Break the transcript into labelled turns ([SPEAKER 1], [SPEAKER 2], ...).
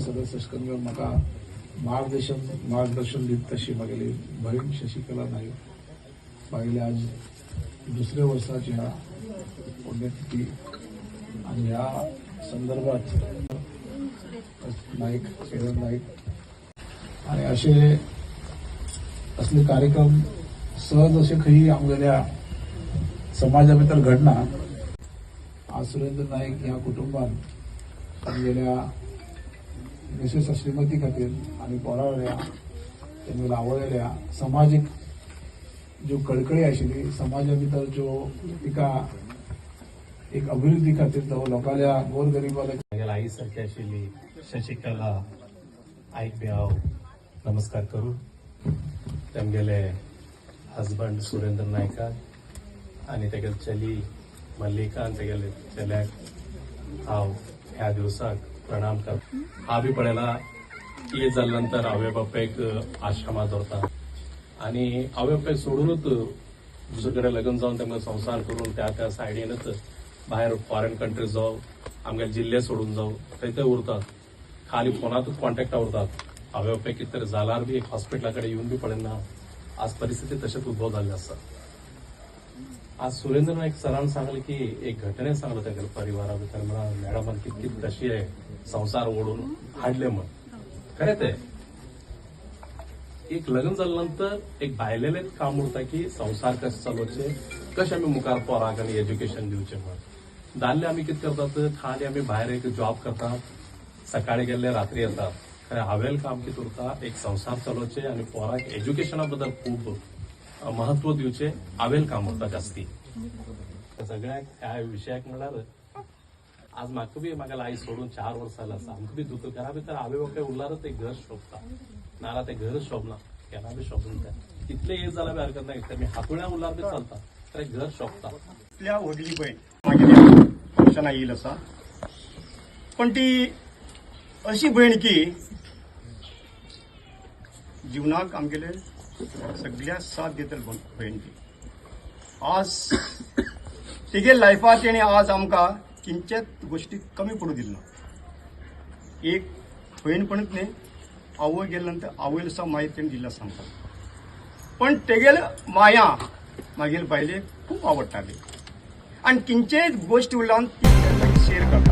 [SPEAKER 1] सदस्य असल्यामुळे म्हाका मार्गदर्शन दित तशी म्हागेली भयण शशिकला नाईक मागेली आज दुसऱ्या वर्साची ह्या पुण्यतिथी आणि ह्या संदर्भात नाईक किरण नाईक आणि असे असले कार्यक्रम सहज असे खंय आमगेल्या समाजा भितर घडना। आज सुरेंद्र नाईक ह्या कुटुंबान आमगेल्या मिसेस श्रीमती खातीर आणि पोरावल्या तेमगेल्या आवडलेल्या समाजीक ज्यो कळकळी आशिल्ली समाजा भितर ज्यो तिका एक अभिवृद्धी खातीर तो लोकांच्या गोरगरिबाला
[SPEAKER 2] आई सारखी आशिल्ली शशिकला आईक बी हांव नमस्कार करूं। तेमगेले हजबंड सुरेंद्र नायकाक आनी तेगेले चली मल्लिका आनी तेगेले चल्याक हांव ह्या दिवसाक प्रणाम करता। हांव बी पळयला एज जाले नंतर आवय बापायक आश्रमात दवरता आनी आवय बापायक सोडूनच दुसरे कडेन लग्न जावन तेमगे संसार करून त्या सायडीनच भायर फॉरेन कंट्रीज जावं आमगे जिल्हे सोडून जावं थंय उरतात, खाली फोनातच कॉन्टॅक्टा उरतात। आवय बापायक कितें तरी जाल्यार बी एक हॉस्पिटला कडेन येवन बी पळयना। आज परिस्थिती तशेंच उद्भव जाल्ले आसा। आज सुरेंद्र नाईक सरान सांगले की एक घटने सांगलो तेगेले परिवारा भितर म्हणून मॅडमान कितली कशी आहे संसार ओढून हाडले म्हण खरें ते एक लग्न जाल्यानंतर एक भायलेलेच काम उरता की संसार कशे चलोवचे, कशें आमी मुखार पोराक आनी एज्युकेशन दिवचें म्हण। दादले आमी कितें करतात खाली आमी भायर एक जॉब करतात, सकाळी गेल्ले रात्री येतात। खरें हावेल काम कितें उरता एक संसार चलोवचे आनी पोराक एज्युकेशना बद्दल खूब महत्व दिवचे हावेल काम उरता जास्ती। सगळ्याक ह्या विशयाक म्हणल्यार आज म्हाका बी म्हाका आई सोडून 4 वर्सां जालीं आसा। आमकां बी दुतू घरा भितर आवय बापाय उरल्यारच एक घर शोभता, नाल्यार ते घर शोभना, केन्ना बी शोभना तें। कितले एज जाल्यार बी हरकत ना, मी हातुळ्या उरल्यार बी चलता, तर घर शोभता।
[SPEAKER 3] इतल्या व्हडली भयण मागेल्या फंक्शनाक येयली आसा, पण ती अशी भयण की जीवनाक आमगेले सगळ्या साथ दितली भयण ती। आज तिगे लायफात तेणे आज आमकां किंचित गोष्टी कमी पडू दिली ना। एक भयणपणच न्ही, आवय गेले नंतर आवयल सा माय तेणे दिला आसा आमकां। पण तेगेल माया मागीर बायलेक खूब आवडटाली आनी किंचित गोश्ट उरल्यान ती शेअर करता।